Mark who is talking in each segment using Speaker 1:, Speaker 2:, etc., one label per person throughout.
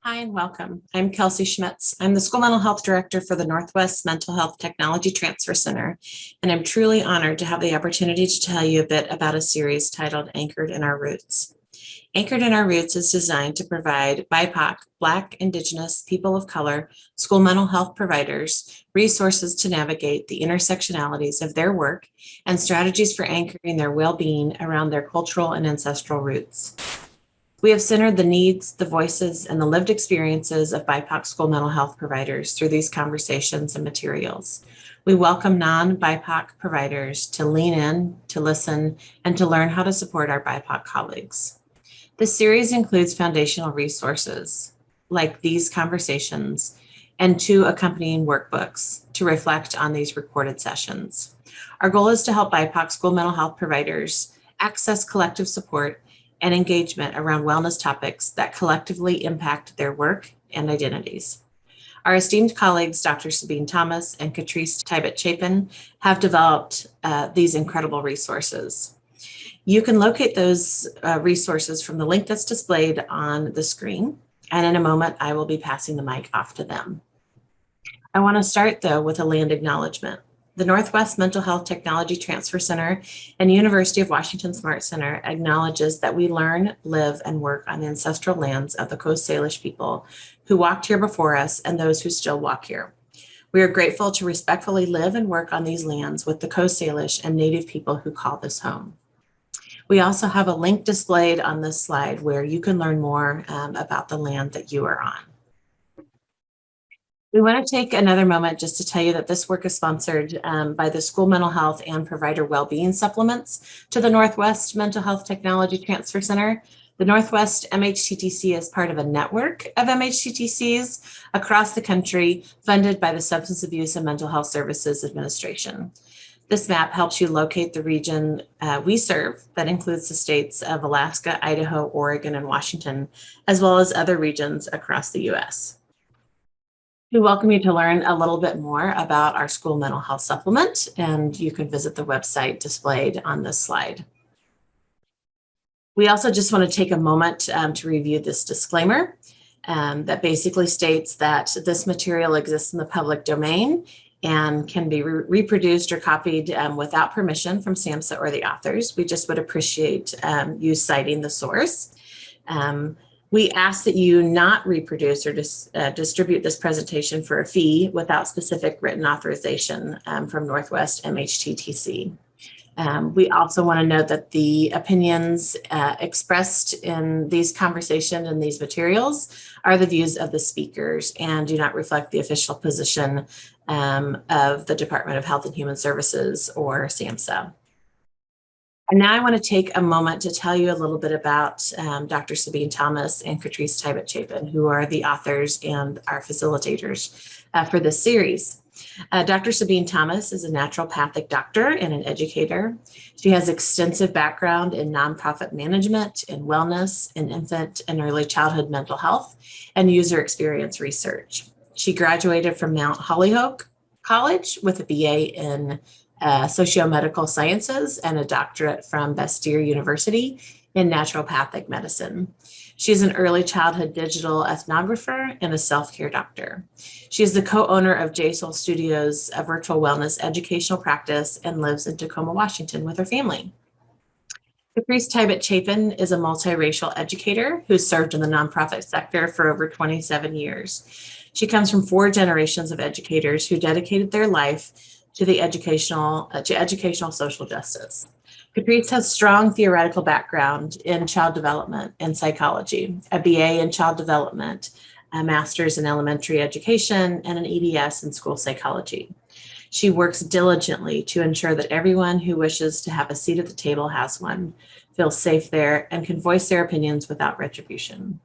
Speaker 1: Hi and welcome. I'm Kelsey Schmitz. I'm the School Mental Health Director for the Northwest Mental Health Technology Transfer Center, and I'm truly honored to have the opportunity to tell you a bit about a series titled Anchored in Our Roots. Anchored in Our Roots is designed to provide BIPOC, Black, Indigenous, people of color, school mental health providers resources to navigate the intersectionalities of their work and strategies for anchoring their well-being around their cultural and ancestral roots. We have centered the needs, the voices, and the lived experiences of BIPOC school mental health providers through these conversations and materials. We welcome non-BIPOC providers to lean in, to listen, and to learn how to support our BIPOC colleagues. This series includes foundational resources like these conversations and 2 accompanying workbooks to reflect on these recorded sessions. Our goal is to help BIPOC school mental health providers access collective support and engagement around wellness topics that collectively impact their work and identities. Our esteemed colleagues, Dr. Sabine Thomas and Catrice Tibet-Chapin, have developed these incredible resources. You can locate those resources from the link that's displayed on the screen, and in a moment, I will be passing the mic off to them. I want to start, though, with a land acknowledgement. The Northwest Mental Health Technology Transfer Center and University of Washington Smart Center acknowledges that we learn, live, and work on the ancestral lands of the Coast Salish people who walked here before us and those who still walk here. We are grateful to respectfully live and work on these lands with the Coast Salish and Native people who call this home. We also have a link displayed on this slide where you can learn more about the land that you are on. We want to take another moment just to tell you that this work is sponsored by the School Mental Health and Provider Wellbeing Supplements to the Northwest Mental Health Technology Transfer Center. The Northwest MHTTC is part of a network of MHTTCs across the country funded by the Substance Abuse and Mental Health Services Administration. This map helps you locate the region we serve that includes the states of Alaska, Idaho, Oregon, and Washington, as well as other regions across the U.S. We welcome you to learn a little bit more about our school mental health supplement, and you can visit the website displayed on this slide. We also just want to take a moment to review this disclaimer that basically states that this material exists in the public domain and can be reproduced or copied without permission from SAMHSA or the authors. We just would appreciate you citing the source. We ask that you not reproduce or distribute this presentation for a fee without specific written authorization from Northwest MHTTC. We also want to note that the opinions expressed in these conversations and these materials are the views of the speakers and do not reflect the official position of the Department of Health and Human Services or SAMHSA. And now I want to take a moment to tell you a little bit about Dr. Sabine Thomas and Catrice Tibet-Chapin, who are the authors and our facilitators for this series. Dr. Sabine Thomas is a naturopathic doctor and an educator. She has extensive background in nonprofit management, in wellness, in infant and early childhood mental health, and user experience research. She graduated from Mount Holyoke College with a BA in Socio-Medical Sciences and a doctorate from Bastyr University in naturopathic medicine. She is an early childhood digital ethnographer and a self-care doctor. She is the co-owner of JSOL Studios, a virtual wellness educational practice, and lives in Tacoma, Washington with her family. Catrice Tibet-Chapin is a multiracial educator who served in the nonprofit sector for over 27 years. She comes from 4 generations of educators who dedicated their life to the educational social justice. Catrice has strong theoretical background in child development and psychology, a BA in child development, a master's in elementary education, and an EDS in school psychology. She works diligently to ensure that everyone who wishes to have a seat at the table has one, feels safe there, and can voice their opinions without retribution.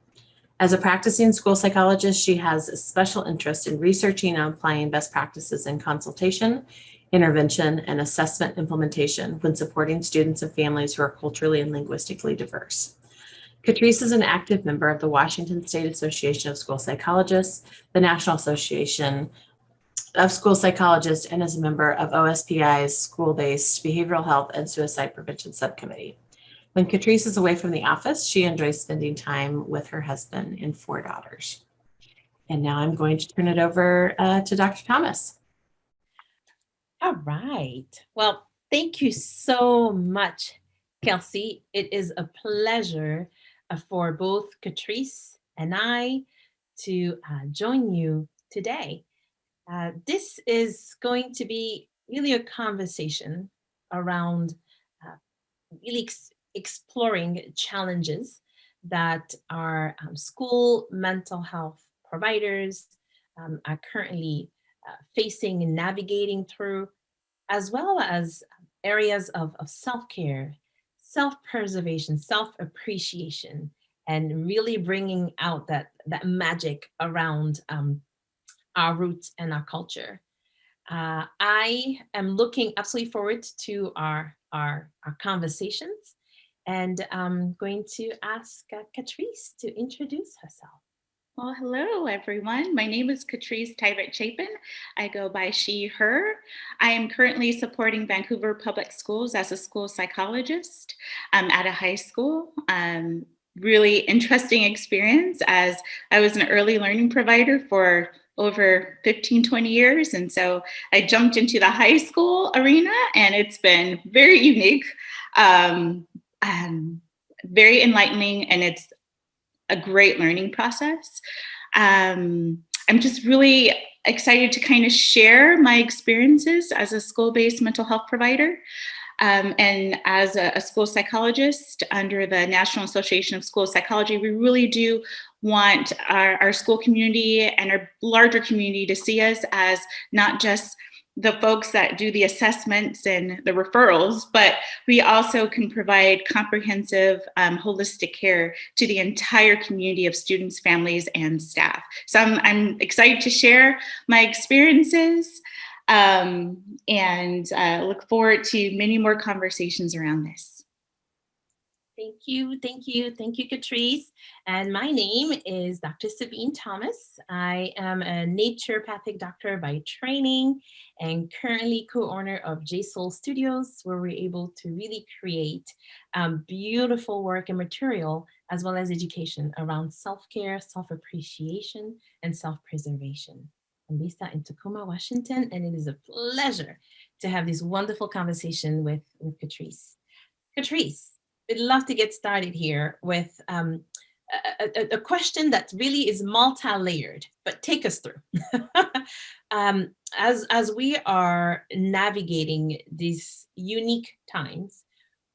Speaker 1: As a practicing school psychologist, she has a special interest in researching and applying best practices in consultation, intervention, and assessment implementation when supporting students and families who are culturally and linguistically diverse. Catrice is an active member of the Washington State Association of School Psychologists, the National Association of School Psychologists, and is a member of OSPI's School-Based Behavioral Health and Suicide Prevention Subcommittee. When Catrice is away from the office, she enjoys spending time with her husband and 4 daughters. And now I'm going to turn it over to Dr. Thomas.
Speaker 2: All right. Well, thank you so much, Kelsey. It is a pleasure for both Catrice and I to join you today. This is going to be really a conversation around uh, really exploring challenges that our school mental health providers are currently facing and navigating through, as well as areas of self care, self preservation, self appreciation, and really bringing out that magic around our roots and our culture. I am looking absolutely forward to our conversations, and I'm going to ask Catrice to introduce herself.
Speaker 3: Well, hello, everyone. My name is Catrice Tyrett Chapin. I go by she, her. I am currently supporting Vancouver Public Schools as a school psychologist at a high school. Really interesting experience, as I was an early learning provider for over 15, 20 years. And so I jumped into the high school arena, and it's been very unique, very enlightening, and it's a great learning process. I'm just really excited to kind of share my experiences as a school-based mental health provider, and as a school psychologist under the National Association of School Psychology. We really do want our school community and our larger community to see us as not just the folks that do the assessments and the referrals, but we also can provide comprehensive, holistic care to the entire community of students, families, and staff. So I'm excited to share my experiences, and look forward to many more conversations around this.
Speaker 2: Thank you, thank you, thank you, Catrice. And my name is Dr. Sabine Thomas. I am a naturopathic doctor by training and currently co-owner of JSoul Studios, where we're able to really create beautiful work and material, as well as education around self-care, self-appreciation, and self-preservation. I'm based out in Tacoma, Washington, and it is a pleasure to have this wonderful conversation with Catrice. Catrice, I'd love to get started here with a question that really is multi-layered, but take us through. As we are navigating these unique times,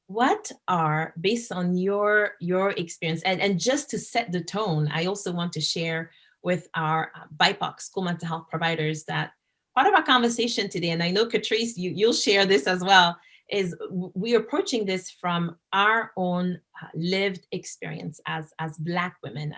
Speaker 2: what are, based on your experience, and just to set the tone, I also want to share with our BIPOC school mental health providers that part of our conversation today, and I know Catrice, you'll share this as well, is we're approaching this from our own lived experience as Black women,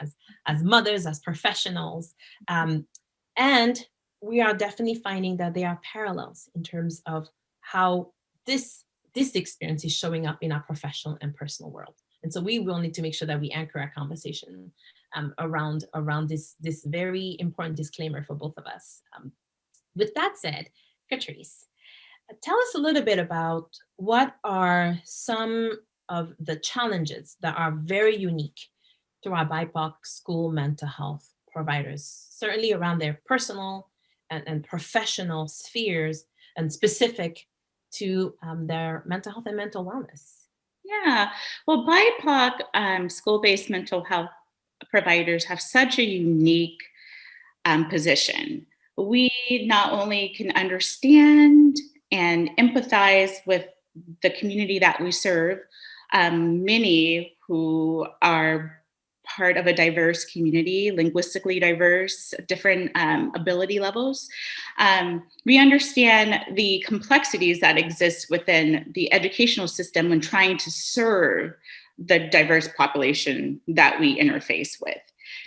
Speaker 2: as mothers, as professionals. And we are definitely finding that there are parallels in terms of how this experience is showing up in our professional and personal world. And so we will need to make sure that we anchor our conversation around this very important disclaimer for both of us. With that said, Catrice, tell us a little bit about what are some of the challenges that are very unique to our BIPOC school mental health providers, certainly around their personal and professional spheres, and specific to their mental health and mental wellness.
Speaker 3: Yeah, well, BIPOC school-based mental health providers have such a unique position. We not only can understand and empathize with the community that we serve, many who are part of a diverse community, linguistically diverse, different ability levels. We understand the complexities that exist within the educational system when trying to serve the diverse population that we interface with.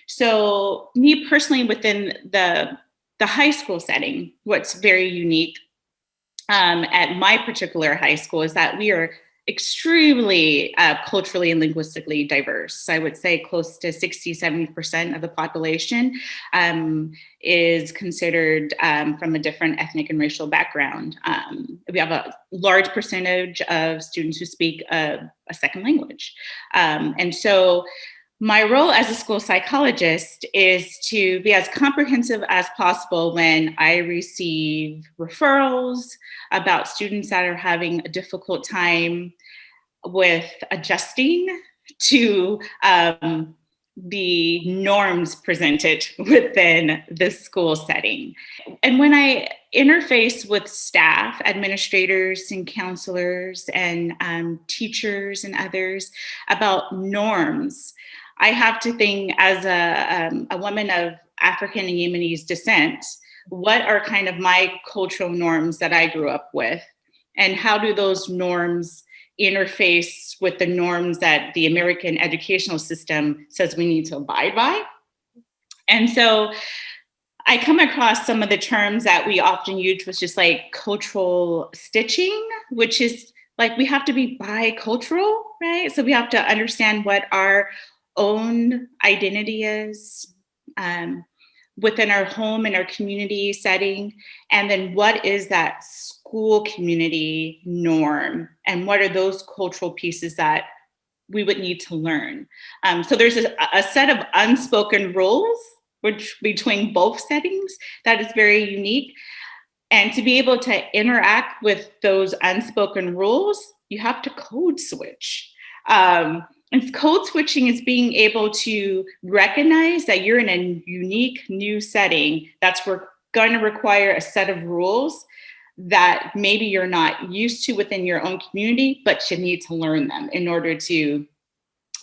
Speaker 3: So me personally, within the high school setting, what's very unique at my particular high school is that we are extremely culturally and linguistically diverse. I would say close to 60, 70% of the population is considered from a different ethnic and racial background. We have a large percentage of students who speak a second language. And so my role as a school psychologist is to be as comprehensive as possible when I receive referrals about students that are having a difficult time with adjusting to the norms presented within the school setting. And when I interface with staff, administrators and counselors and teachers and others about norms, I have to think as a woman of African and Yemenese descent, what are kind of my cultural norms that I grew up with? And how do those norms interface with the norms that the American educational system says we need to abide by? And so I come across some of the terms that we often use, which is like cultural stitching, which is like we have to be bicultural, right? So we have to understand what our own identity is within our home and our community setting, and then what is that school community norm, and what are those cultural pieces that we would need to learn. So there's a set of unspoken rules which between both settings that is very unique. And to be able to interact with those unspoken rules, you have to code switch. And code switching is being able to recognize that you're in a unique new setting that's going to require a set of rules that maybe you're not used to within your own community, but you need to learn them in order to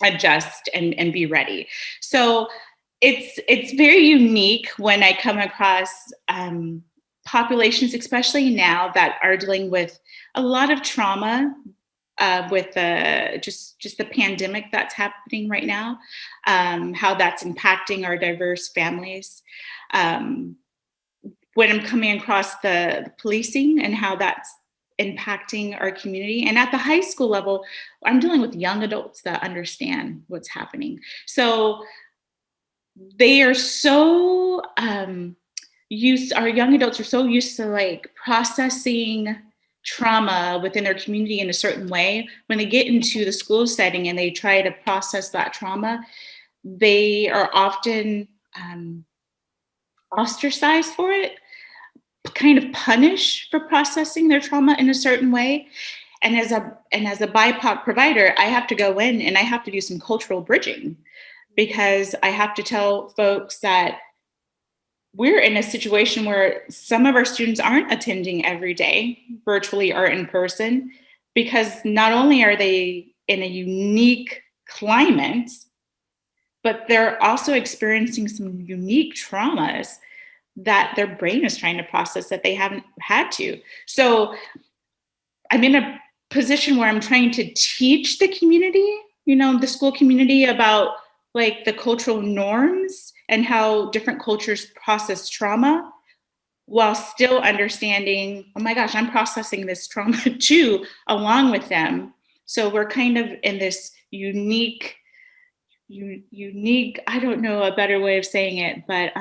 Speaker 3: adjust and be ready. So it's very unique when I come across populations, especially now, that are dealing with a lot of trauma with just the pandemic that's happening right now, how that's impacting our diverse families. When I'm coming across the policing and how that's impacting our community. And at the high school level, I'm dealing with young adults that understand what's happening. So they are so our young adults are so used to like processing trauma within their community in a certain way. When they get into the school setting and they try to process that trauma, they are often ostracized for it, kind of punished for processing their trauma in a certain way. And as a BIPOC provider, I have to go in and I have to do some cultural bridging, because I have to tell folks that we're in a situation where some of our students aren't attending every day, virtually or in person, because not only are they in a unique climate, but they're also experiencing some unique traumas that their brain is trying to process that they haven't had to. So I'm in a position where I'm trying to teach the community, the school community, about like the cultural norms and how different cultures process trauma, while still understanding, oh my gosh, I'm processing this trauma too, along with them. So we're kind of in this unique, I don't know a better way of saying it, but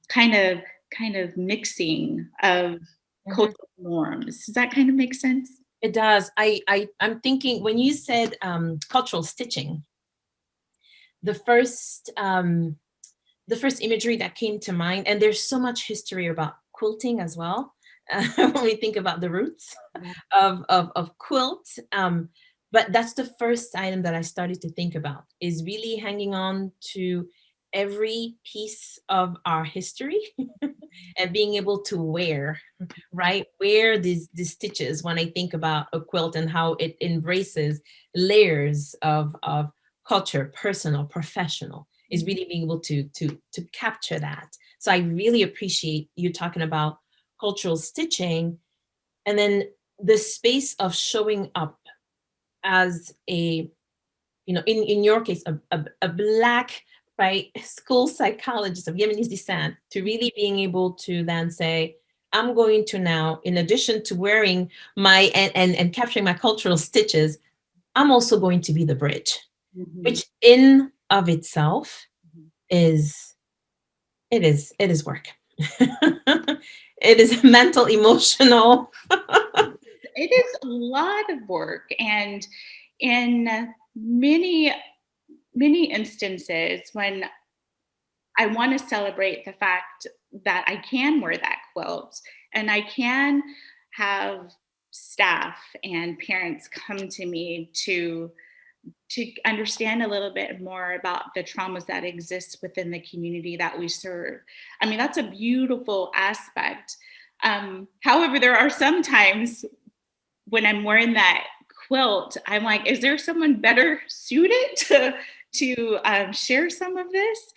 Speaker 3: kind of mixing of cultural norms. Does that kind of make sense?
Speaker 2: It does. I'm thinking when you said cultural stitching, the first imagery that came to mind, and there's so much history about quilting as well, when we think about the roots of quilt. But that's the first item that I started to think about, is really hanging on to every piece of our history and being able to wear these stitches when I think about a quilt and how it embraces layers of culture, personal, professional, is really being able to capture that. So I really appreciate you talking about cultural stitching, and then the space of showing up as a, in your case, a Black, school psychologist of Yemenese descent, to really being able to then say, I'm going to now, in addition to wearing my and capturing my cultural stitches, I'm also going to be the bridge, which in of itself is work. It is mental, emotional.
Speaker 3: It is a lot of work, and in many many instances when I want to celebrate the fact that I can wear that quilt and I can have staff and parents come to me to understand a little bit more about the traumas that exist within the community that we serve. I mean, that's a beautiful aspect. However, there are some times when I'm wearing that quilt, I'm like, is there someone better suited to share some of this?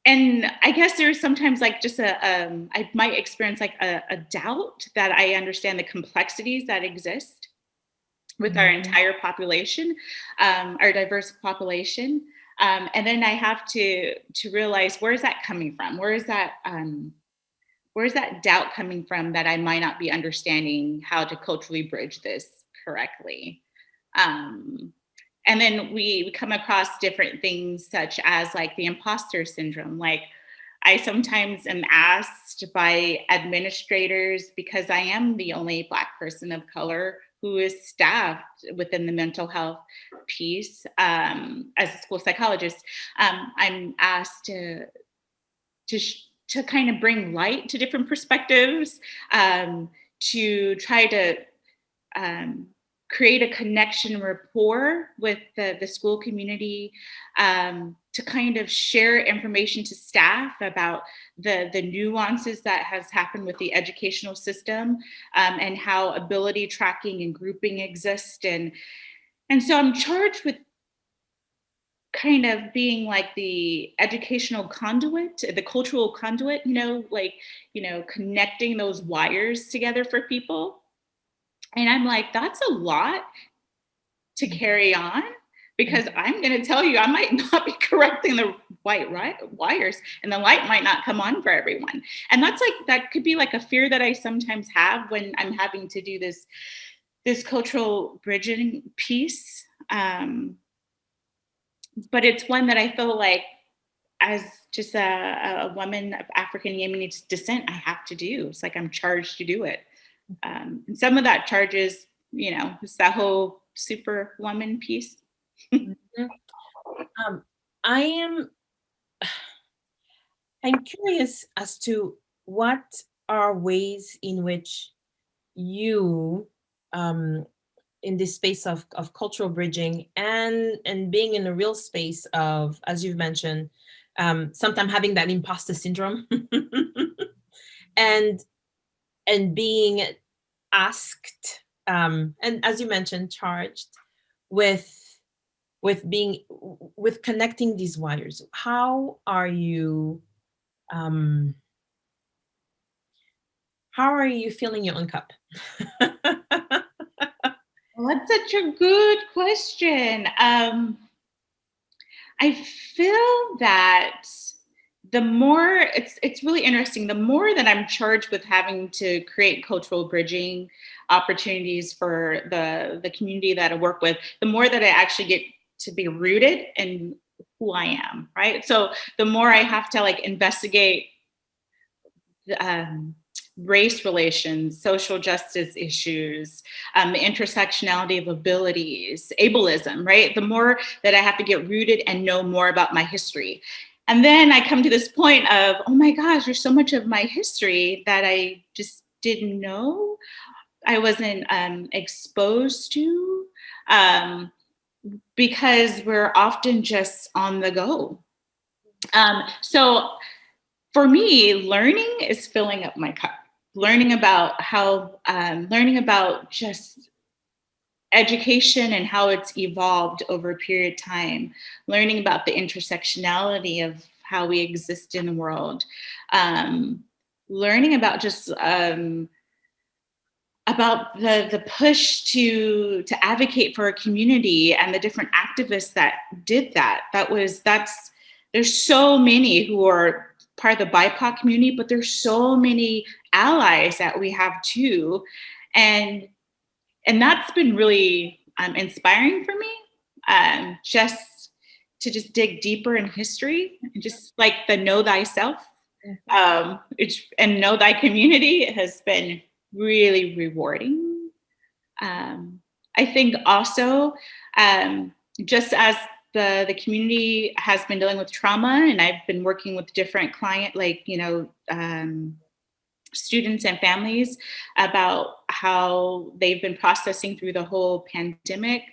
Speaker 3: And I guess there's sometimes like just I might experience like a doubt that I understand the complexities that exist with our entire population, our diverse population. And then I have to realize, where's that coming from? Where's that doubt coming from that I might not be understanding how to culturally bridge this correctly? And then we come across different things such as like the imposter syndrome. Like I sometimes am asked by administrators, because I am the only Black person of color who is staffed within the mental health piece as a school psychologist. I'm asked to kind of bring light to different perspectives, to try to create a connection rapport with the school community, to kind of share information to staff about the nuances that has happened with the educational system, and how ability tracking and grouping exist. And so I'm charged with kind of being like the educational conduit, the cultural conduit, connecting those wires together for people. And I'm like, that's a lot to carry on, because I'm going to tell you, I might not be correcting the wires, and the light might not come on for everyone. And that could be like a fear that I sometimes have when I'm having to do this cultural bridging piece. But it's one that I feel like, as just a woman of African Yemeni descent, I have to do. It's like I'm charged to do it. And some of that charges, it's that whole superwoman piece.
Speaker 2: I'm curious as to what are ways in which you, in this space of cultural bridging and being in a real space of, as you've mentioned, sometimes having that imposter syndrome and being asked, and as you mentioned, charged with connecting these wires. How are you filling your own cup?
Speaker 3: Well, that's such a good question. I feel that the more, it's really interesting, the more that I'm charged with having to create cultural bridging opportunities for the community that I work with, the more that I actually get to be rooted in who I am, right? So the more I have to like investigate race relations, social justice issues, the intersectionality of abilities, ableism, right? The more that I have to get rooted and know more about my history. And then I come to this point of, oh my gosh, there's so much of my history that I just didn't know, I wasn't exposed to, because we're often just on the go. So for me, learning is filling up my cup. Learning about just education and how it's evolved over a period of time, learning about the intersectionality of how we exist in the world, learning about just about the push to advocate for a community and the different activists that did that. There's so many who are part of the BIPOC community, but there's so many allies that we have too. And that's been really inspiring for me, just to dig deeper in history, and just like the know thyself, and know thy community has been really rewarding. I think also just as the community has been dealing with trauma, and I've been working with different students and families about how they've been processing through the whole pandemic.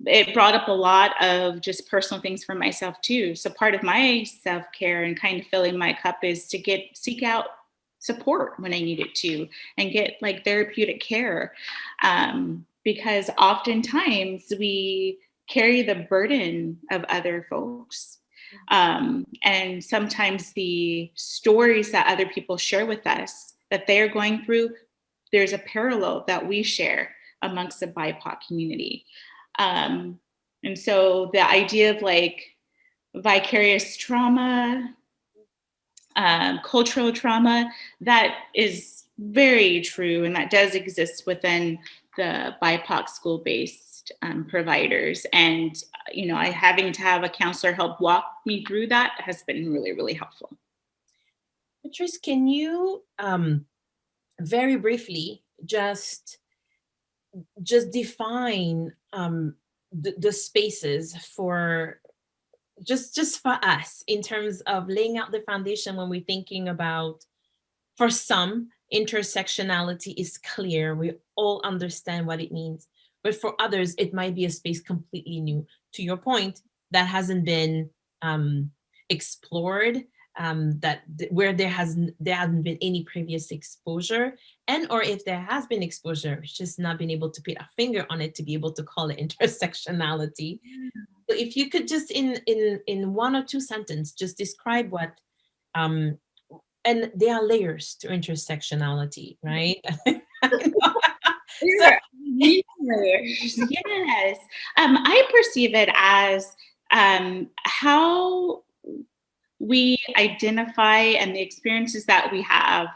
Speaker 3: It brought up a lot of just personal things for myself too. So part of my self-care and kind of filling my cup is to seek out support when I need it to, and get like therapeutic care. Because oftentimes we carry the burden of other folks. And sometimes the stories that other people share with us that they're going through, there's a parallel that we share amongst the BIPOC community. And so the idea of like vicarious trauma, cultural trauma, that is very true, and that does exist within the BIPOC school-based providers. And having to have a counselor help walk me through that has been really, really helpful.
Speaker 2: Patrice, can you very briefly just define the spaces for just for us in terms of laying out the foundation when we're thinking about, for some, intersectionality is clear. We all understand what it means. But for others, it might be a space completely new. To your point, that hasn't been explored, where there hasn't been any previous exposure, and or if there has been exposure, it's just not been able to put a finger on it to be able to call it intersectionality. So if you could just in one or two sentences just describe what, and there are layers to intersectionality, right?
Speaker 3: There are many layers. Yes. I perceive it as how we identify and the experiences that we have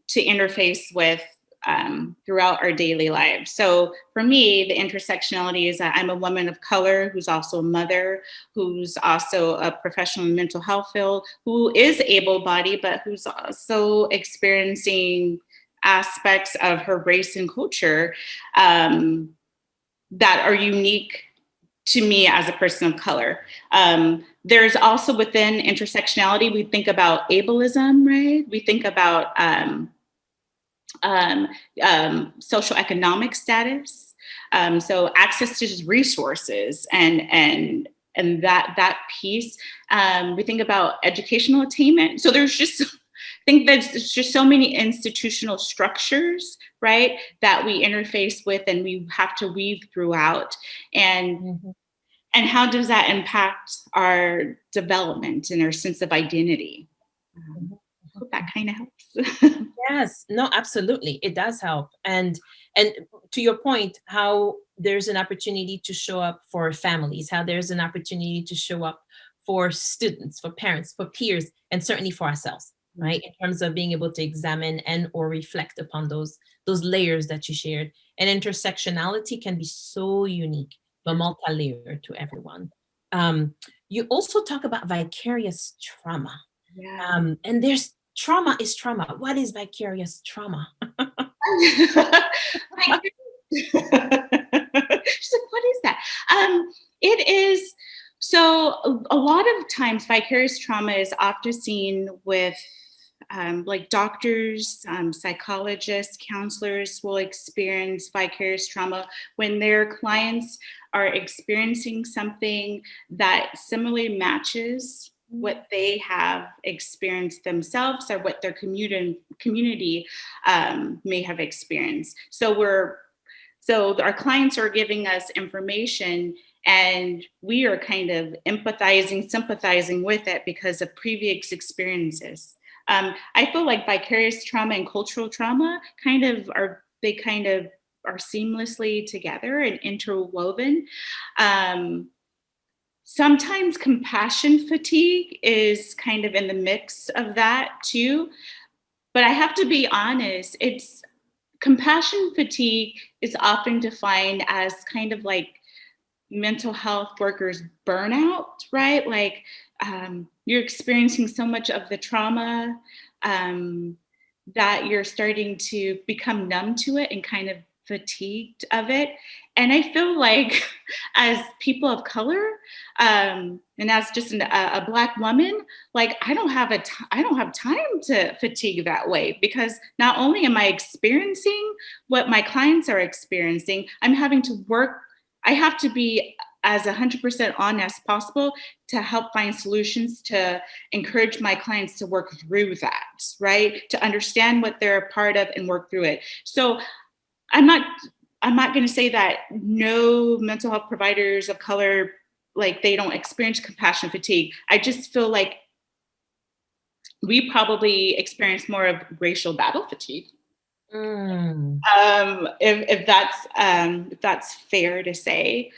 Speaker 3: to interface with throughout our daily lives. So for me, the intersectionality is that I'm a woman of color who's also a mother, who's also a professional in mental health field, who is able-bodied, but who's also experiencing aspects of her race and culture that are unique to me as a person of color. There's also within intersectionality, we think about ableism, right? We think about social economic status. So access to resources and that piece. We think about educational attainment. So there's just, I think there's just so many institutional structures, right, that we interface with and we have to weave throughout. And how does that impact our development and our sense of identity? I hope that kind of helps.
Speaker 2: Yes, no, absolutely. It does help. And to your point, how there's an opportunity to show up for families, how there's an opportunity to show up for students, for parents, for peers, and certainly for ourselves, right? In terms of being able to examine and or reflect upon those layers that you shared. And intersectionality can be so unique, but multi-layered to everyone. You also talk about vicarious trauma.
Speaker 3: Yeah.
Speaker 2: And there's trauma is trauma. What is vicarious trauma?
Speaker 3: She's like, what is that? It is, so a lot of times vicarious trauma is often seen with like doctors, psychologists, counselors will experience vicarious trauma when their clients are experiencing something that similarly matches what they have experienced themselves or what their community may have experienced. So our clients are giving us information and we are kind of empathizing, sympathizing with it because of previous experiences. I feel like vicarious trauma and cultural trauma are seamlessly together and interwoven. Sometimes compassion fatigue is kind of in the mix of that too. But I have to be honest, compassion fatigue is often defined as kind of like mental health workers burnout, right? Like you're experiencing so much of the trauma that you're starting to become numb to it and kind of fatigued of it. And I feel like as people of color, and as just a Black woman, like I don't have time to fatigue that way, because not only am I experiencing what my clients are experiencing, I'm having to work. I have to be as 100% on as possible to help find solutions to encourage my clients to work through that, right? To understand what they're a part of and work through it. So I'm not I'm not going to say that no mental health providers of color, like, they don't experience compassion fatigue. I just feel like we probably experience more of racial battle fatigue.
Speaker 2: Mm.
Speaker 3: If that's fair to say,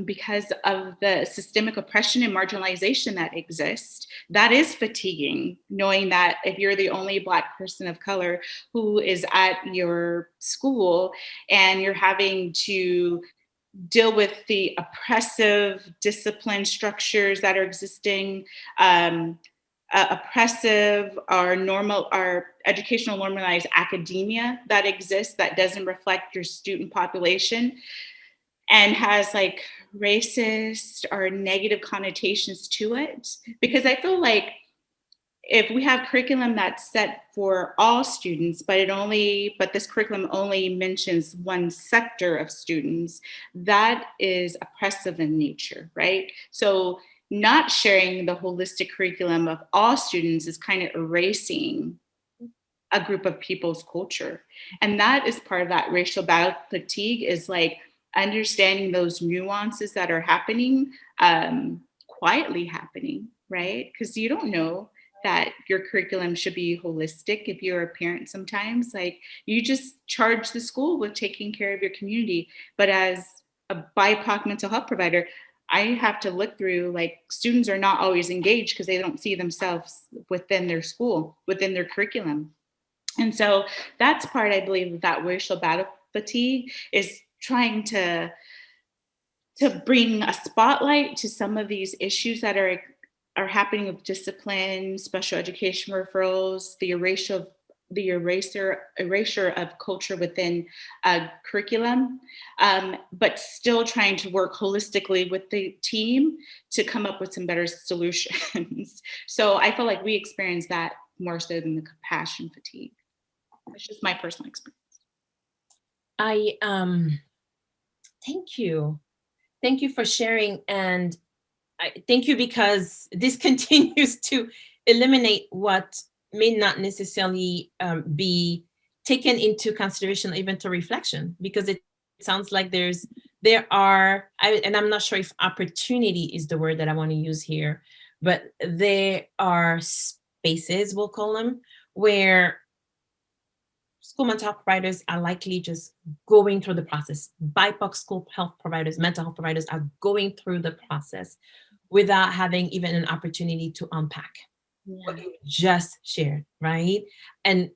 Speaker 3: because of the systemic oppression and marginalization that exists, that is fatiguing. Knowing that if you're the only Black person of color who is at your school, and you're having to deal with the oppressive discipline structures that are existing, oppressive or normal or educational normalized academia that exists that doesn't reflect your student population and has like racist or negative connotations to it. Because I feel like if we have curriculum that's set for all students, but this curriculum only mentions one sector of students, that is oppressive in nature, right? So not sharing the holistic curriculum of all students is kind of erasing a group of people's culture. And that is part of that racial battle fatigue, is like understanding those nuances that are happening, quietly happening, right? Because you don't know that your curriculum should be holistic. If you're a parent, sometimes like you just charge the school with taking care of your community. But as a BIPOC mental health provider, I have to look through, like, students are not always engaged because they don't see themselves within their school, within their curriculum. And so that's part, I believe, of that racial battle fatigue, is trying to bring a spotlight to some of these issues that are happening with discipline, special education referrals, the erasure of culture within curriculum, but still trying to work holistically with the team to come up with some better solutions. So I feel like we experience that more so than the compassion fatigue. It's just my personal experience.
Speaker 2: I thank you. Thank you for sharing, and thank you, because this continues to eliminate what may not necessarily be taken into consideration, even to reflection, because it sounds like and I'm not sure if opportunity is the word that I want to use here, but there are spaces, we'll call them, where school mental health providers are likely just going through the process. BIPOC school health providers, mental health providers are going through the process without having even an opportunity to unpack what you just shared, right? And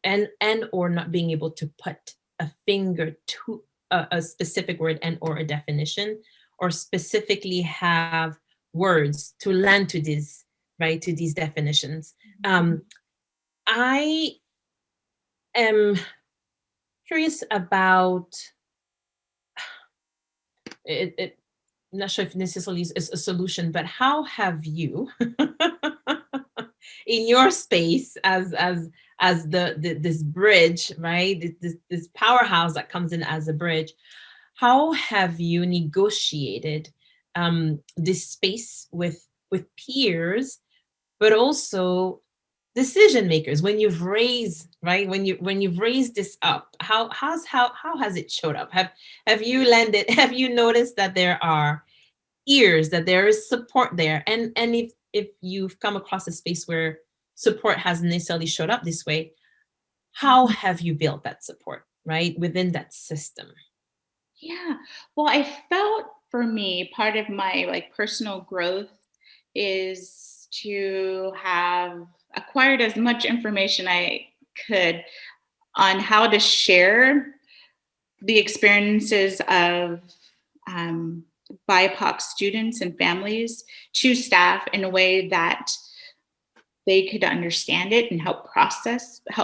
Speaker 2: or not being able to put a finger to a specific word and or a definition, or specifically have words to land to these, right, to these definitions. I am curious about it. I'm not sure if necessarily is a solution, but how have you, in your space as this bridge, right? This powerhouse that comes in as a bridge, how have you negotiated this space with peers, but also decision makers, when you've raised, right, when you've raised this up? How has it showed up? Have you landed, have you noticed that there are ears, that there is support there, and if you've come across a space where support hasn't necessarily showed up this way, how have you built that support, right, within that system?
Speaker 3: Yeah. Well, I felt, for me, part of my like personal growth is to have acquired as much information I could on how to share the experiences of BIPOC students and families to staff in a way that they could understand it and help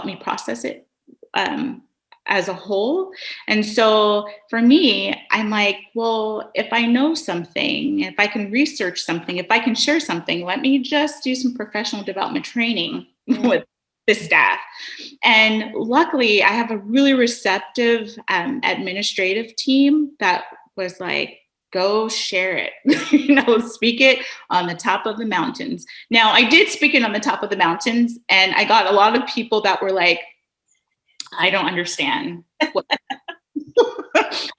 Speaker 3: me process it. as a whole. And so for me, I'm like, well, if I know something, if I can research something, if I can share something, let me just do some professional development training with the staff. And luckily, I have a really receptive administrative team that was like, go share it, speak it on the top of the mountains. Now, I did speak it on the top of the mountains, and I got a lot of people that were like, I don't understand.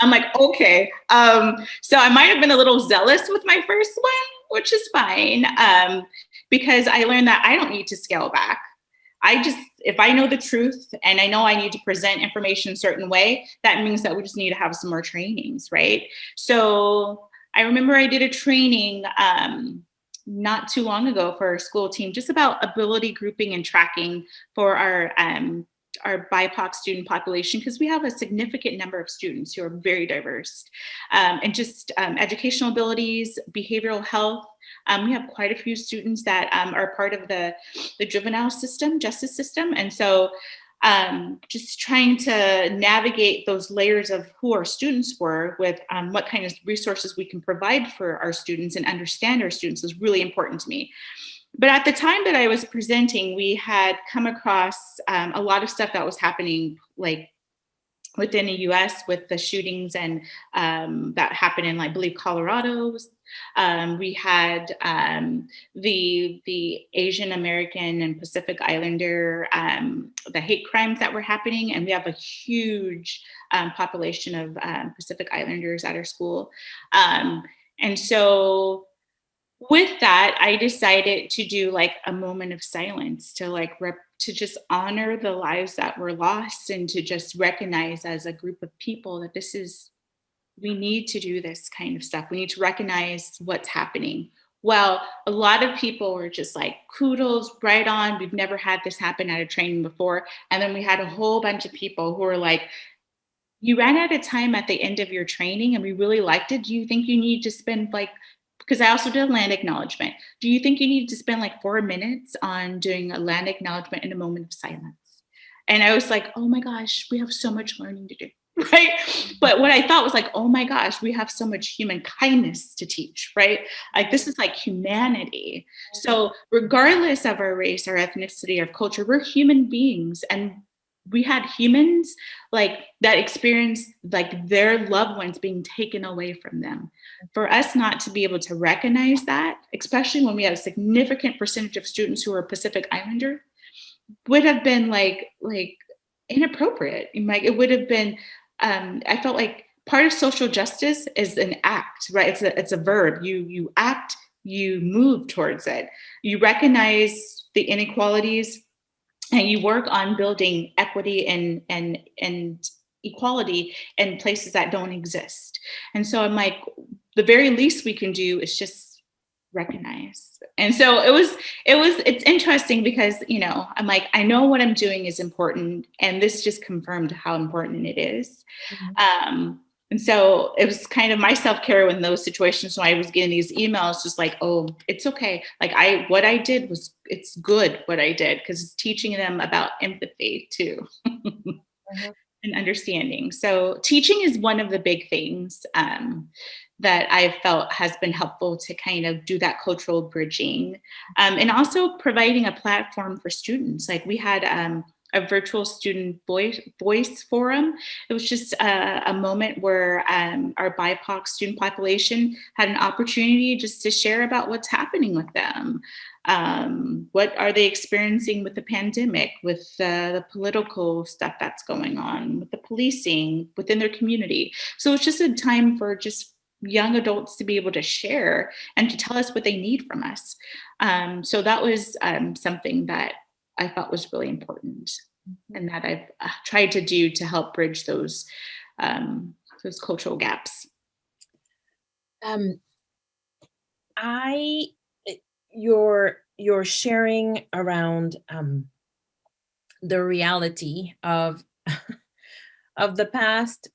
Speaker 3: I'm like, okay. So I might have been a little zealous with my first one, which is fine, because I learned that I don't need to scale back. If I know the truth and I know I need to present information a certain way, that means that we just need to have some more trainings, right? So I remember I did a training not too long ago for our school team, just about ability grouping and tracking for our BIPOC student population, because we have a significant number of students who are very diverse, and just educational abilities, behavioral health. We have quite a few students that are part of the juvenile justice system. And so just trying to navigate those layers of who our students were with what kind of resources we can provide for our students and understand our students is really important to me. But at the time that I was presenting, we had come across a lot of stuff that was happening, like within the U.S. with the shootings and that happened in, I believe, Colorado. We had the Asian American and Pacific Islander, the hate crimes that were happening, and we have a huge population of Pacific Islanders at our school, and so. With that, I decided to do like a moment of silence to to just honor the lives that were lost and to just recognize as a group of people that we need to do this kind of stuff. We need to recognize what's happening. Well, a lot of people were just like, kudos, right on. We've never had this happen at a training before. And then we had a whole bunch of people who were like, you ran out of time at the end of your training and we really liked it. Do you think you need to spend because I also did a land acknowledgement. Do you think you need to spend 4 minutes on doing a land acknowledgement in a moment of silence? And I was like, oh my gosh, we have so much learning to do, right? But what I thought was oh my gosh, we have so much human kindness to teach, right? This is humanity. So regardless of our race, our ethnicity, our culture, we're human beings. And we had humans that experienced their loved ones being taken away from them. For us not to be able to recognize that, especially when we had a significant percentage of students who were Pacific Islander, would have been inappropriate. It would have been, I felt like part of social justice is an act, right? It's a verb. You act, you move towards it. You recognize the inequalities, and you work on building equity and equality in places that don't exist. And so I'm the very least we can do is just recognize. And so it's interesting because, I'm I know what I'm doing is important, and this just confirmed how important it is. Mm-hmm. And so it was kind of my self-care in those situations when I was getting these emails, just oh, it's okay. What I did it's good what I did, because it's teaching them about empathy too. Mm-hmm. And understanding. So teaching is one of the big things that I've felt has been helpful to kind of do that cultural bridging, and also providing a platform for students. We had a virtual student voice forum. It was just a moment where our BIPOC student population had an opportunity just to share about what's happening with them. What are they experiencing with the pandemic, with the political stuff that's going on, with the policing within their community. So it's just a time for just young adults to be able to share and to tell us what they need from us. So that was something that I thought was really important, and that I've tried to do to help bridge those cultural gaps.
Speaker 2: You're sharing around the reality of the past,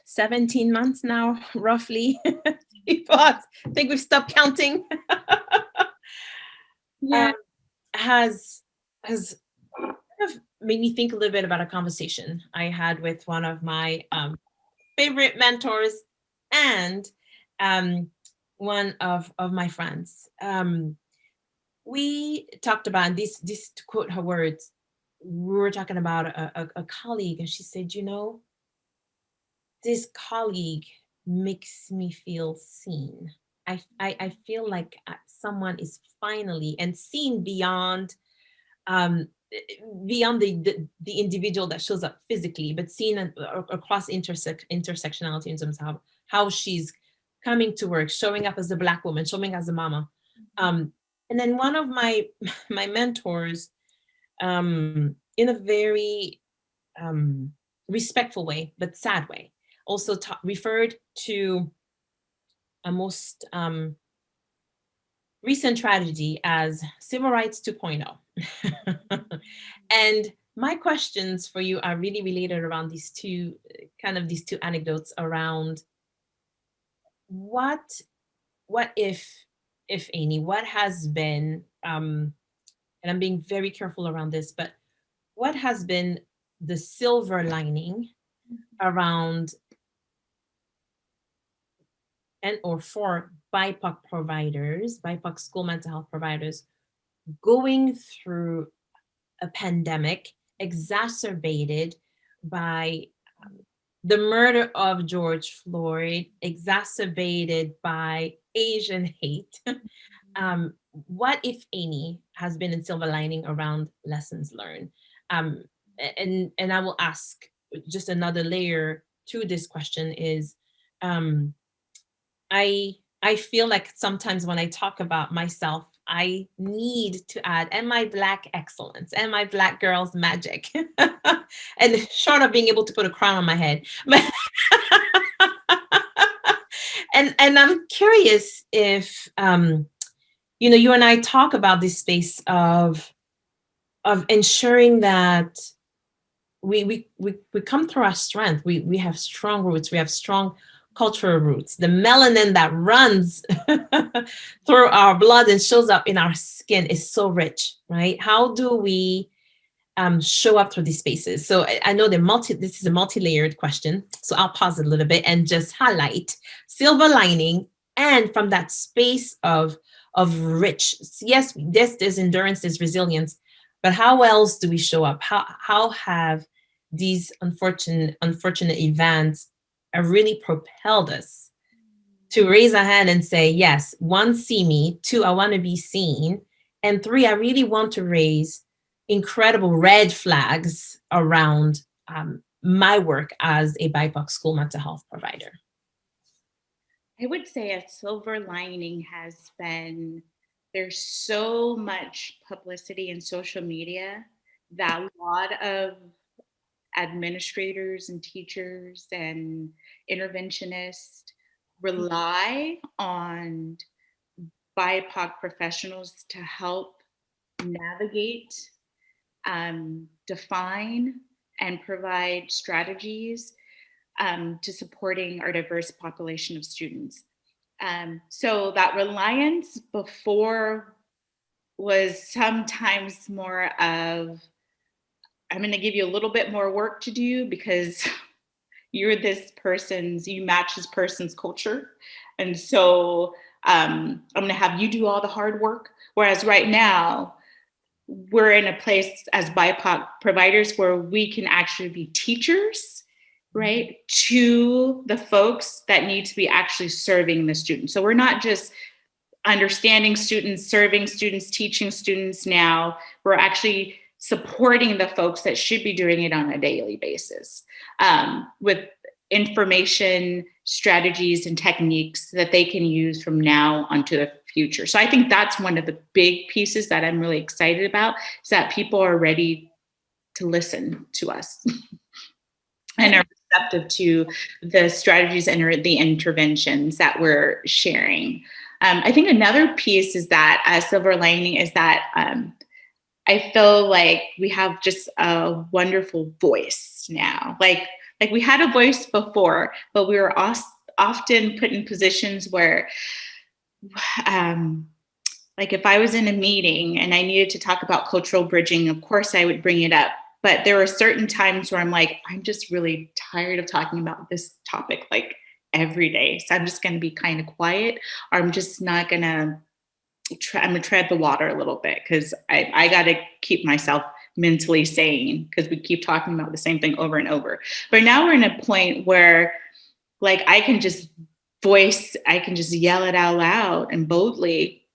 Speaker 2: 17 months now, roughly. I think we've stopped counting.
Speaker 3: Yeah.
Speaker 2: Has kind of made me think a little bit about a conversation I had with one of my favorite mentors and one of my friends. We talked about this, to quote her words, we were talking about a colleague, and she said, this colleague makes me feel seen. I feel like someone is finally and seen beyond beyond the individual that shows up physically, but seen across intersectionality in terms of how she's coming to work, showing up as a Black woman, showing as a mama. And then one of my mentors, in a very respectful way, but sad way, also referred to a most recent tragedy as Civil Rights 2.0. And my questions for you are really related around these two anecdotes around what if any, what has been, and I'm being very careful around this, but what has been the silver lining around and or for BIPOC providers, BIPOC school mental health providers, going through a pandemic exacerbated by the murder of George Floyd, exacerbated by Asian hate. What, if any, has been a silver lining around lessons learned? And I will ask just another layer to this question is, I feel like sometimes when I talk about myself, I need to add, and my Black excellence, and my Black girl's magic, and short of being able to put a crown on my head. and I'm curious if, you and I talk about this space of ensuring that we come through our strength. We have strong roots. We have strong cultural roots. The melanin that runs through our blood and shows up in our skin is so rich, right? How do we show up through these spaces? So I know this is a multi-layered question, so I'll pause a little bit and just highlight silver lining, and from that space of rich, yes, there's endurance, there's resilience, but how else do we show up? How have these unfortunate events really propelled us to raise a hand and say, yes, 1, see me, 2, I want to be seen, and 3, I really want to raise incredible red flags around my work as a BIPOC school mental health provider?
Speaker 3: I would say a silver lining has been, there's so much publicity in social media that a lot of administrators and teachers and interventionists rely on BIPOC professionals to help navigate, define, and provide strategies to supporting our diverse population of students. So that reliance before was sometimes more of, I'm going to give you a little bit more work to do because you match this person's culture. And so I'm going to have you do all the hard work. Whereas right now, we're in a place as BIPOC providers where we can actually be teachers, right, to the folks that need to be actually serving the students. So we're not just understanding students, serving students, teaching students now. We're actually supporting the folks that should be doing it on a daily basis with information, strategies, and techniques that they can use from now onto the future. So I think that's one of the big pieces that I'm really excited about, is that people are ready to listen to us and are receptive to the strategies and the interventions that we're sharing. I think another piece is that silver lining is that I feel like we have just a wonderful voice now. Like we had a voice before, but we were often put in positions where, like if I was in a meeting and I needed to talk about cultural bridging, of course I would bring it up But there are certain times where I'm like, I'm just really tired of talking about this topic like every day. So I'm just going to be kind of quiet, or I'm just not going to I'm going to tread the water a little bit, because I got to keep myself mentally sane, because we keep talking about the same thing over and over. But now we're in a point where like I can just yell it out loud and boldly.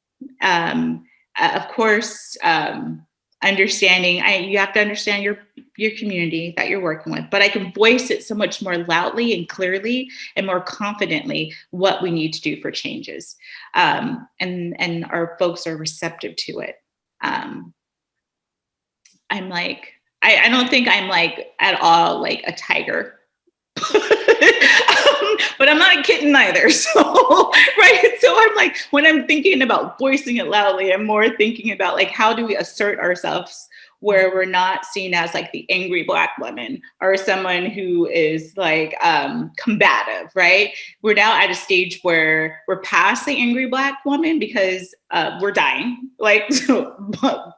Speaker 3: Of course, understanding, you have to understand your community that you're working with, but I can voice it so much more loudly and clearly and more confidently what we need to do for changes. And our folks are receptive to it. I'm like, I don't think I'm like at all like a tiger. But I'm not a kitten either. So, right. So I'm like, when I'm thinking about voicing it loudly, I'm more thinking about like, how do we assert ourselves where we're not seen as like the angry Black woman or someone who is like combative, right? We're now at a stage where we're past the angry Black woman, because we're dying, like,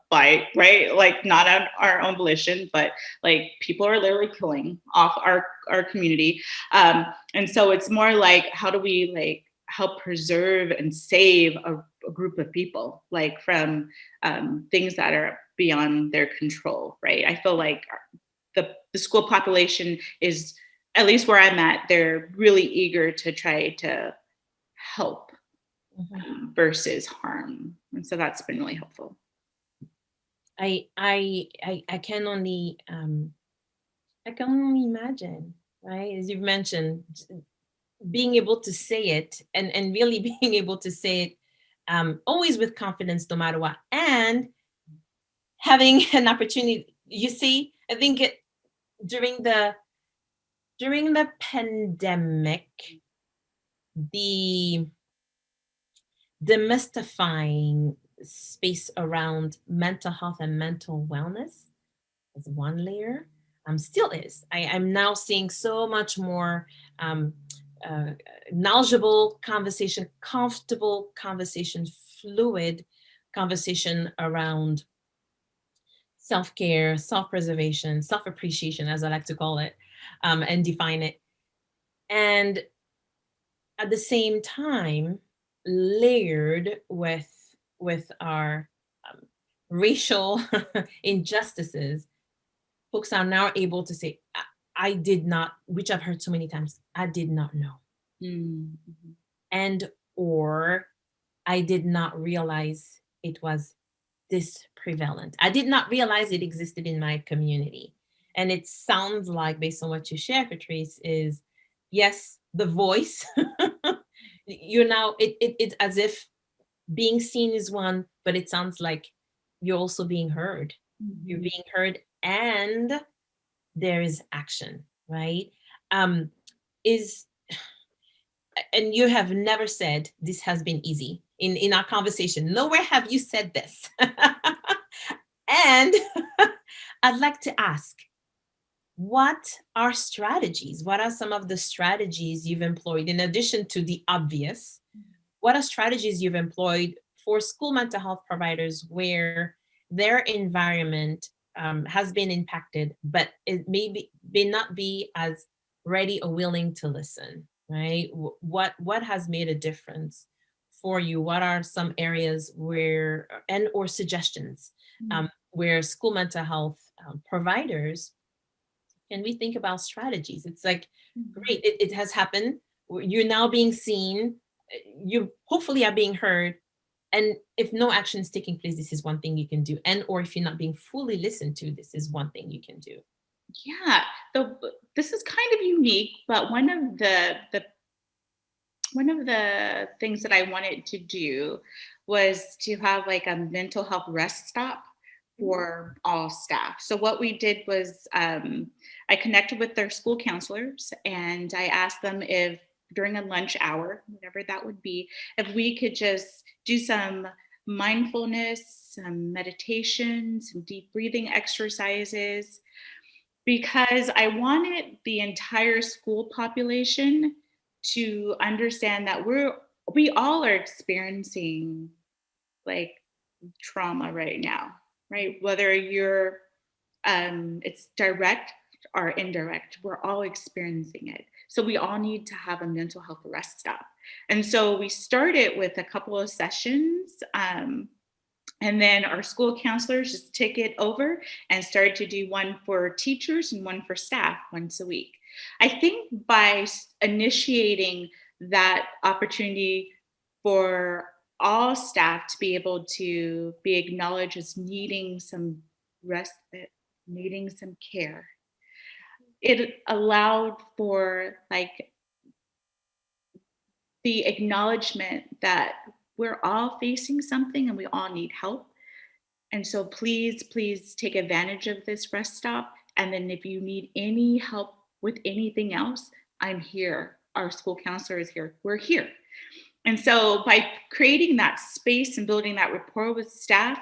Speaker 3: by, right? Like not on our own volition, but like people are literally killing off our community. And so it's more like, how do we like help preserve and save a group of people, like from things that are beyond their control, right? I feel like the school population is, at least where I'm at, they're really eager to try to help versus harm. And so that's been really helpful.
Speaker 2: I can only imagine, right? As you've mentioned, being able to say it and really being able to say it always with confidence, no matter what, and having an opportunity. You see, I think during the pandemic, the demystifying space around mental health and mental wellness is one layer. Still is. I'm now seeing so much more knowledgeable conversation, comfortable conversation, fluid conversation around self-care, self-preservation, self-appreciation, as I like to call it, and define it. And at the same time, layered with our racial injustices, folks are now able to say, I did not, which I've heard so many times, I did not know. Mm-hmm. And or I did not realize it was this prevalent. I did not realize it existed in my community. And it sounds like, based on what you share, Patrice, is yes, the voice. You're now, it's as if being seen is one, but it sounds like you're also being heard. Mm-hmm. You're being heard, and there is action, right? And you have never said this has been easy in our conversation. Nowhere have you said this. And I'd like to ask, what are strategies? What are some of the strategies you've employed, in addition to the obvious? What are strategies you've employed for school mental health providers where their environment has been impacted, but it may not be as ready or willing to listen, right? What has made a difference for you? What are some areas where, and or suggestions, where school mental health providers, can we think about strategies? It's like, great, it has happened. You're now being seen. You hopefully are being heard. And if no action is taking place, this is one thing you can do. And or if you're not being fully listened to, this is one thing you can do.
Speaker 3: Yeah, this is kind of unique, but one of the things that I wanted to do was to have like a mental health rest stop for all staff. So what we did was I connected with their school counselors, and I asked them if during a lunch hour, whatever that would be, if we could just do some mindfulness, some meditation, some deep breathing exercises, because I wanted the entire school population to understand that we all are experiencing like trauma right now, right? Whether you're it's direct or indirect. We're all experiencing it. So we all need to have a mental health rest stop. And so we started with a couple of sessions. And then our school counselors just took it over and started to do one for teachers and one for staff once a week. I think by initiating that opportunity for all staff to be able to be acknowledged as needing some respite, needing some care, it allowed for like the acknowledgement that we're all facing something and we all need help. And so please, please take advantage of this rest stop. And then if you need any help with anything else, I'm here. Our school counselor is here. We're here. And so by creating that space and building that rapport with staff,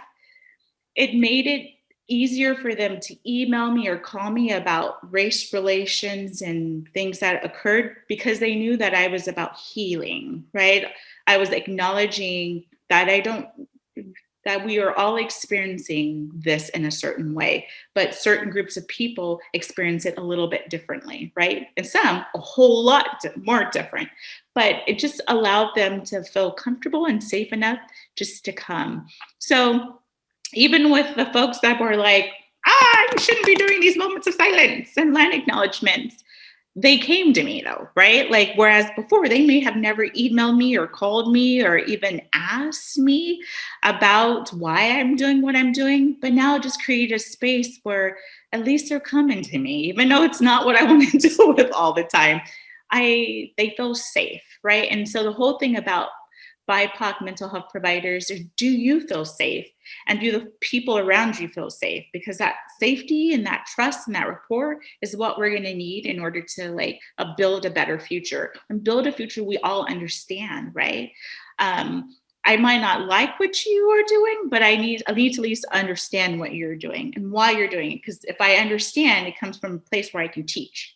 Speaker 3: it made it easier for them to email me or call me about race relations and things that occurred because they knew that I was about healing, right? I was acknowledging that that we are all experiencing this in a certain way, but certain groups of people experience it a little bit differently, right? And some a whole lot more different, but it just allowed them to feel comfortable and safe enough just to come. So even with the folks that were like, you shouldn't be doing these moments of silence and land acknowledgements, they came to me though, right? Like, whereas before they may have never emailed me or called me or even asked me about why I'm doing what I'm doing, but now just create a space where at least they're coming to me, even though it's not what I want to deal with all the time. They feel safe, right? And so the whole thing about BIPOC mental health providers is, do you feel safe? And do the people around you feel safe? Because that safety and that trust and that rapport is what we're going to need in order to build a better future and build a future we all understand, right? I might not like what you are doing, but I need to at least understand what you're doing and why you're doing it. Because if I understand, it comes from a place where I can teach.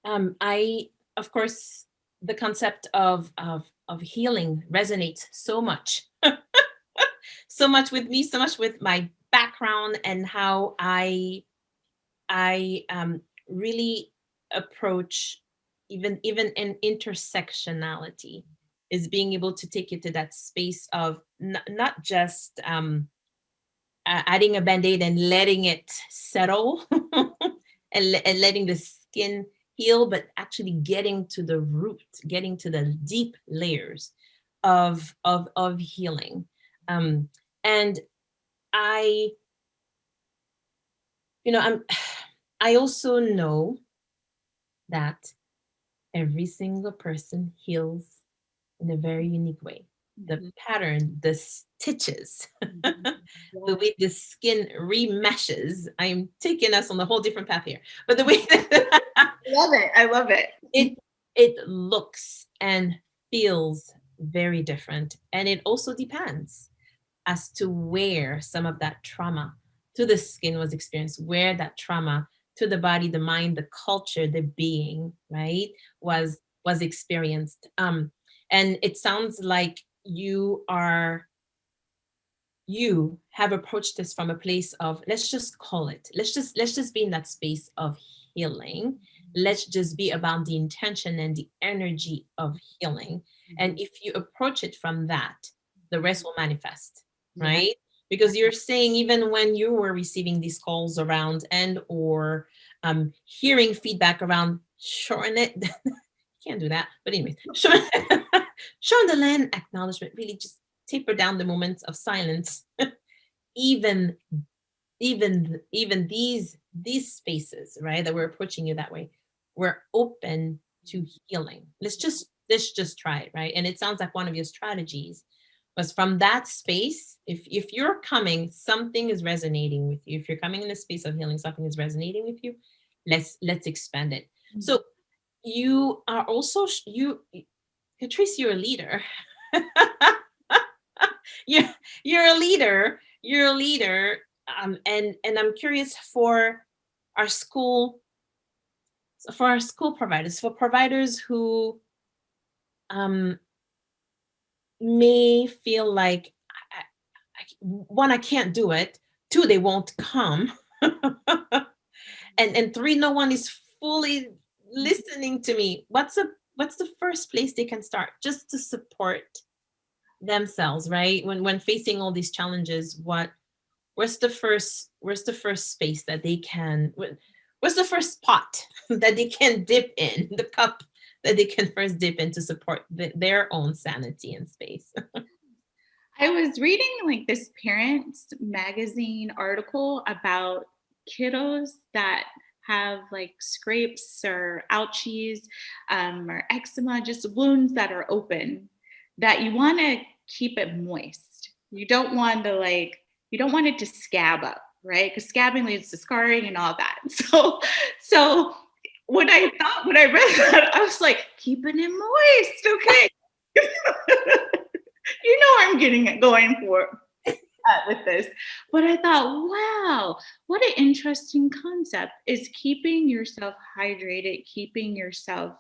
Speaker 2: Of course, the concept of healing resonates so much, so much with me, so much with my background and how I really approach even in intersectionality is being able to take it to that space of not just adding a Band-Aid and letting it settle and letting the skin heal, but actually getting to the root, getting to the deep layers of healing. And I also know that every single person heals in a very unique way. The pattern, the stitches, the way the skin remeshes. I'm taking us on a whole different path here, but the way that
Speaker 3: I love it.
Speaker 2: It looks and feels very different, and it also depends as to where some of that trauma to the skin was experienced, where that trauma to the body, the mind, the culture, the being, right, was experienced. And it sounds like you have approached this from a place of, let's just be in that space of healing. Let's just be about the intention and the energy of healing. And if you approach it from that, the rest will manifest, right? Because you're saying even when you were receiving these calls around or hearing feedback around showing it, can't do that, but anyways, showing the land acknowledgement, really just taper down the moments of silence. even these spaces, right, that we're approaching you that way, we're open to healing. Let's just try it, right? And it sounds like one of your strategies was from that space. If you're coming, something is resonating with you. If you're coming in a space of healing, something is resonating with you. Let's expand it. So you are also Catrice, you're a leader. You're a leader. And I'm curious for our school providers, for providers who may feel like I can't do it, 2, they won't come. And 3, no one is fully listening to me. What's the first place they can start just to support themselves, right? When facing all these challenges, where's the first space that they can, where's the first pot that they can dip in, the cup that they can first dip in to support their own sanity and space?
Speaker 3: I was reading like this parents magazine article about kiddos that have like scrapes or ouchies or eczema, just wounds that are open, that you want to keep it moist. You don't want to you don't want it to scab up, right? Because scabbing leads to scarring and all that. So when I read that, I was like, keeping it moist, okay. You know I'm going for with this. But I thought, wow, what an interesting concept is keeping yourself hydrated, keeping yourself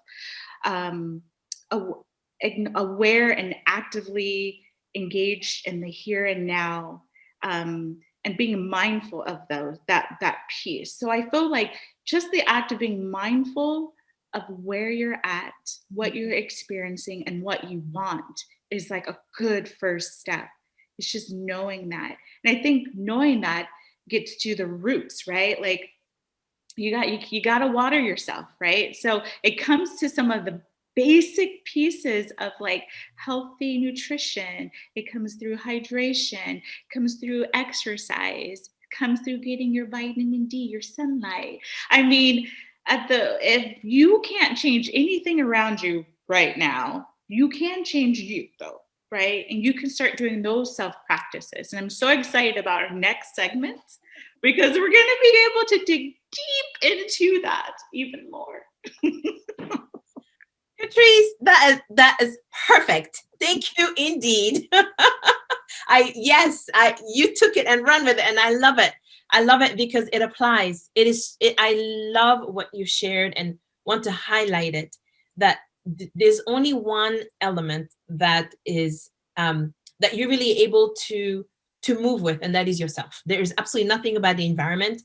Speaker 3: aware and actively engaged in the here and now, and being mindful of that piece. So I feel like just the act of being mindful of where you're at, what you're experiencing, and what you want is like a good first step. It's just knowing that. And I think knowing that gets to the roots, right? Like you got to water yourself, right? So it comes to some of the basic pieces of like healthy nutrition. It comes through hydration, comes through exercise, comes through getting your vitamin D, your sunlight. I mean, if you can't change anything around you right now, you can change you though, right? And you can start doing those self practices. And I'm so excited about our next segment because we're going to be able to dig deep into that even more.
Speaker 2: Patrice, that is perfect. Thank you indeed. You took it and run with it, and I love it. I love it because it applies. I love what you shared and want to highlight it, that there's only one element that is that you're really able to move with, and that is yourself. There is absolutely nothing about the environment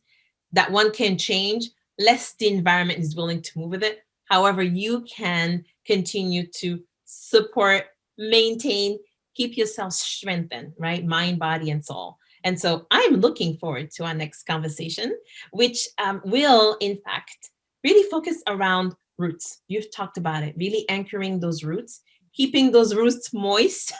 Speaker 2: that one can change lest the environment is willing to move with it. However, you can continue to support, maintain, keep yourself strengthened, right? Mind, body, and soul. And so I'm looking forward to our next conversation, which will, in fact, really focus around roots. You've talked about it, really anchoring those roots, keeping those roots moist,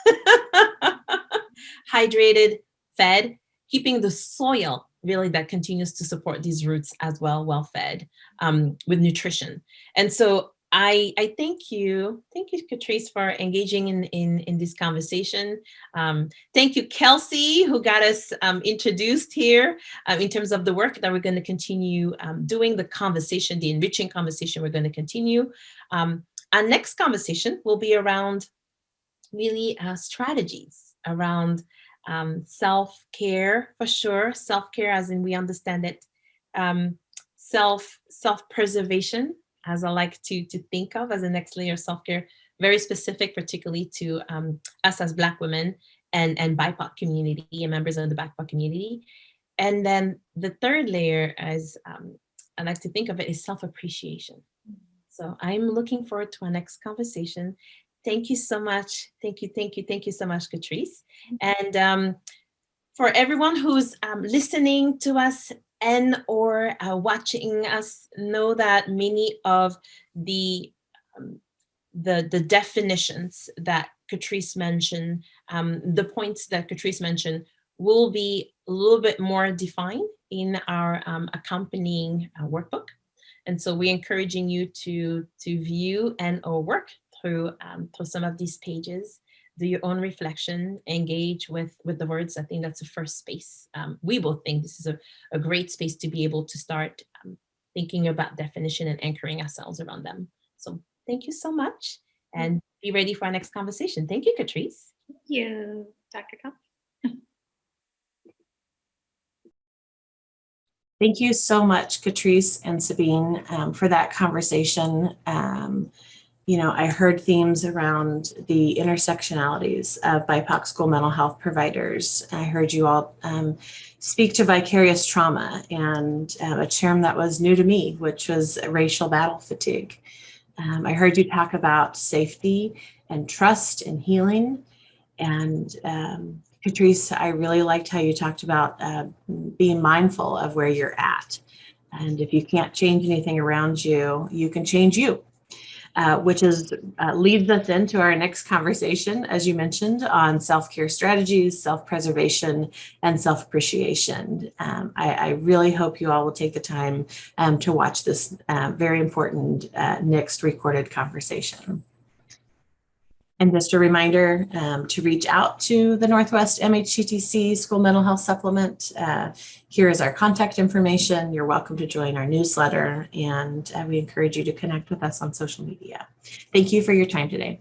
Speaker 2: hydrated, fed, keeping the soil really that continues to support these roots as well fed with nutrition. And so I thank you, Catrice, for engaging in this conversation. Thank you, Kelsey, who got us introduced here in terms of the work that we're going to continue doing, the conversation, the enriching conversation we're going to continue. Our next conversation will be around really strategies around self-care, for sure. Self-care as in we understand it, self-preservation, as I like to think of as the next layer of self-care, very specific, particularly to us as Black women and BIPOC community and members of the BIPOC community. And then the third layer, as I like to think of it, is self-appreciation. So I'm looking forward to our next conversation. Thank you so much. Thank you so much, Catrice. And for everyone who's listening to us and or watching us, know that many of the definitions that Catrice mentioned, the points that Catrice mentioned, will be a little bit more defined in our accompanying workbook. And so we're encouraging you to view and or work through some of these pages, do your own reflection, engage with the words. I think that's the first space. We both think this is a great space to be able to start thinking about definition and anchoring ourselves around them. So thank you so much, and be ready for our next conversation. Thank you, Catrice.
Speaker 3: Thank you, Dr. Kopp.
Speaker 1: Thank you so much, Catrice and Sabine, for that conversation. I heard themes around the intersectionalities of BIPOC school mental health providers. I heard you all speak to vicarious trauma and a term that was new to me, which was racial battle fatigue. I heard you talk about safety and trust and healing. And Patrice, I really liked how you talked about being mindful of where you're at. And if you can't change anything around you, you can change you. Which leads us into our next conversation, as you mentioned, on self-care strategies, self-preservation, and self-appreciation. I really hope you all will take the time to watch this very important next recorded conversation. And just a reminder to reach out to the Northwest MHTTC School Mental Health Supplement. Here is our contact information. You're welcome to join our newsletter, and we encourage you to connect with us on social media. Thank you for your time today.